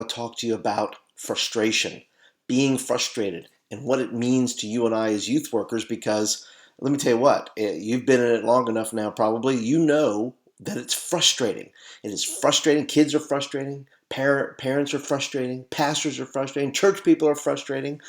talk to you about frustration, being frustrated, and what it means to you and I as youth workers. Because let me tell you what, you've been in it long enough now, probably. You know that it's frustrating. It is frustrating. Kids are frustrating. Parents are frustrating. Pastors are frustrating. Church people are frustrating.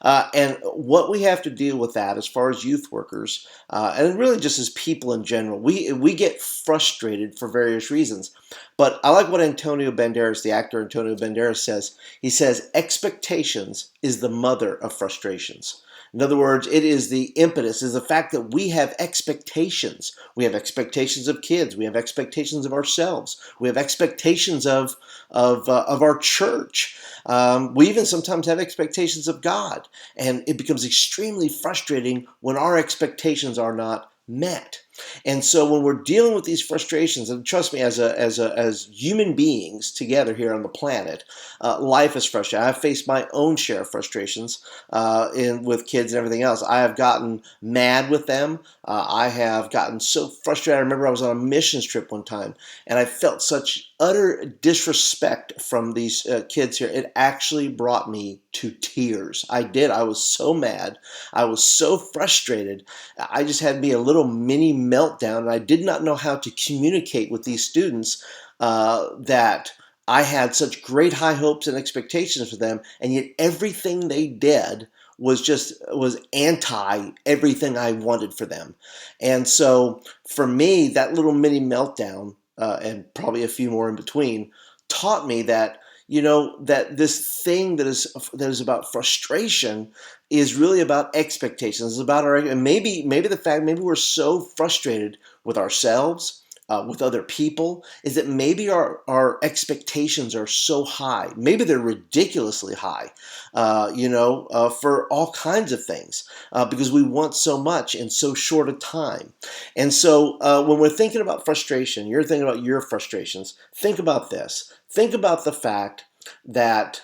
And what we have to deal with that as far as youth workers, and really just as people in general, we get frustrated for various reasons. But I like what Antonio Banderas, the actor Antonio Banderas, says. He says, expectations is the mother of frustrations. In other words, it is the impetus, is the fact that we have expectations. We have expectations of kids. We have expectations of ourselves. We have expectations of our church. We even sometimes have expectations of God, and it becomes extremely frustrating when our expectations are not met. And so when we're dealing with these frustrations, and trust me, as human beings together here on the planet, life is frustrating. I've faced my own share of frustrations with kids and everything else. I have gotten mad with them. I have gotten so frustrated. I remember I was on a missions trip one time, and I felt such utter disrespect from these kids here. It actually brought me to tears. I did. I was so mad. I was so frustrated. I just had me a little mini meltdown, and I did not know how to communicate with these students that I had such great high hopes and expectations for them, and yet everything they did was anti everything I wanted for them. And so for me, that little mini meltdown, and probably a few more in between, taught me that that this thing that is about frustration is really about expectations. It's about our, and maybe the fact, maybe we're so frustrated with ourselves, with other people, is that maybe our expectations are so high. Maybe they're ridiculously high, for all kinds of things, because we want so much in so short a time. And so when we're thinking about frustration, you're thinking about your frustrations, think about this. Think about the fact that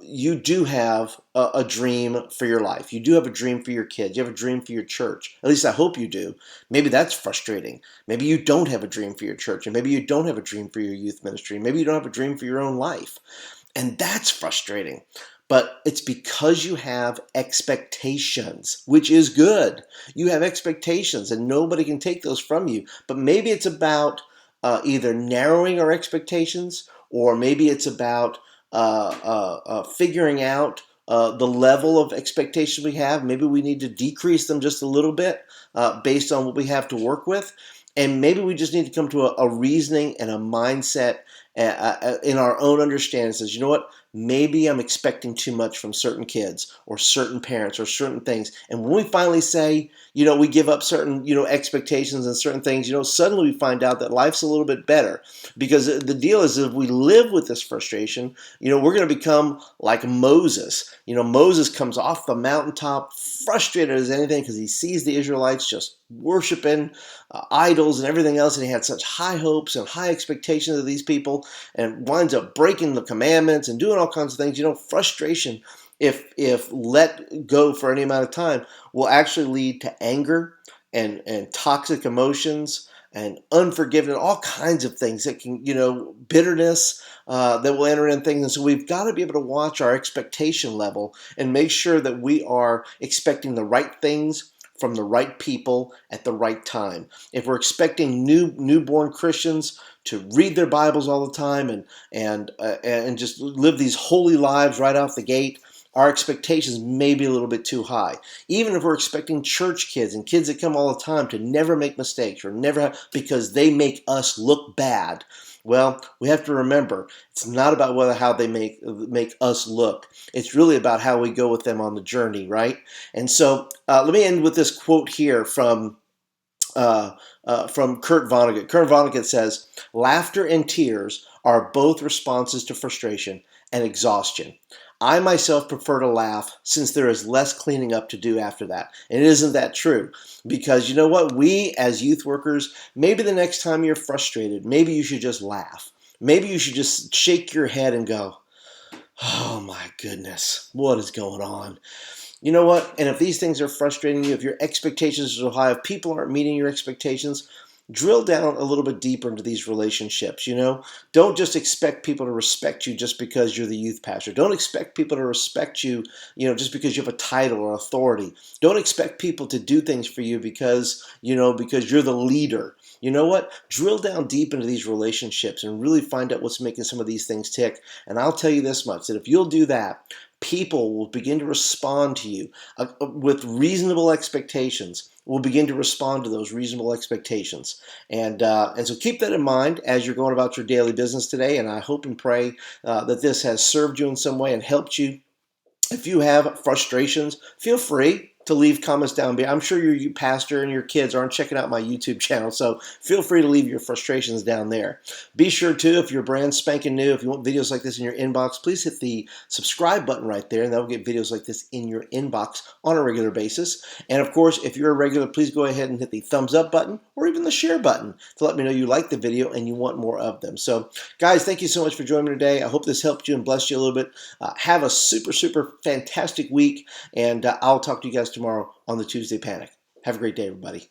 you do have a dream for your life. You do have a dream for your kids. You have a dream for your church. At least I hope you do. Maybe that's frustrating. Maybe you don't have a dream for your church, and maybe you don't have a dream for your youth ministry. Maybe you don't have a dream for your own life. And that's frustrating. But it's because you have expectations, which is good. You have expectations, and nobody can take those from you. But maybe it's about either narrowing our expectations, or maybe it's about figuring out the level of expectation we have. Maybe we need to decrease them just a little bit based on what we have to work with. And maybe we just need to come to a reasoning and a mindset in our own understanding. Says, you know what? Maybe I'm expecting too much from certain kids or certain parents or certain things. And when we finally say, we give up certain, expectations and certain things, suddenly we find out that life's a little bit better. Because the deal is, if we live with this frustration, we're going to become like Moses. Moses comes off the mountaintop frustrated as anything because he sees the Israelites just worshiping idols and everything else, and he had such high hopes and high expectations of these people, and winds up breaking the commandments and doing all kinds of things. Frustration, if let go for any amount of time, will actually lead to anger and toxic emotions and unforgiveness, all kinds of things that can, bitterness that will enter in things. And so we've got to be able to watch our expectation level and make sure that we are expecting the right things from the right people at the right time. If we're expecting newborn Christians to read their Bibles all the time and just live these holy lives right off the gate, our expectations may be a little bit too high. Even if we're expecting church kids and kids that come all the time to never make mistakes or because they make us look bad. Well, we have to remember, it's not about how they make us look. It's really about how we go with them on the journey, right? And so let me end with this quote here from Kurt Vonnegut. Kurt Vonnegut says, "Laughter and tears are both responses to frustration and exhaustion. I myself prefer to laugh since there is less cleaning up to do after that." And isn't that true? Because you know what? We as youth workers, maybe the next time you're frustrated, maybe you should just laugh. Maybe you should just shake your head and go, "Oh my goodness, what is going on?" You know what? And if these things are frustrating you, if your expectations are so high, if people aren't meeting your expectations, drill down a little bit deeper into these relationships. Don't just expect people to respect you just because you're the youth pastor. Don't expect people to respect you, just because you have a title or authority. Don't expect people to do things for you because you're the leader. You know what? Drill down deep into these relationships and really find out what's making some of these things tick. And I'll tell you this much, that if you'll do that, people will begin to respond to you with reasonable expectations. Will begin to respond to those reasonable expectations. And so keep that in mind as you're going about your daily business today. And I hope and pray that this has served you in some way and helped you. If you have frustrations, feel free to leave comments down below. I'm sure your pastor and your kids aren't checking out my YouTube channel, so feel free to leave your frustrations down there. Be sure to, if you're brand spanking new, if you want videos like this in your inbox, please hit the subscribe button right there, and that will get videos like this in your inbox on a regular basis. And of course, if you're a regular, please go ahead and hit the thumbs up button or even the share button to let me know you like the video and you want more of them. So guys, thank you so much for joining me today. I hope this helped you and blessed you a little bit. Have a super, super fantastic week, and I'll talk to you guys tomorrow on the Tuesday Panic. Have a great day, everybody.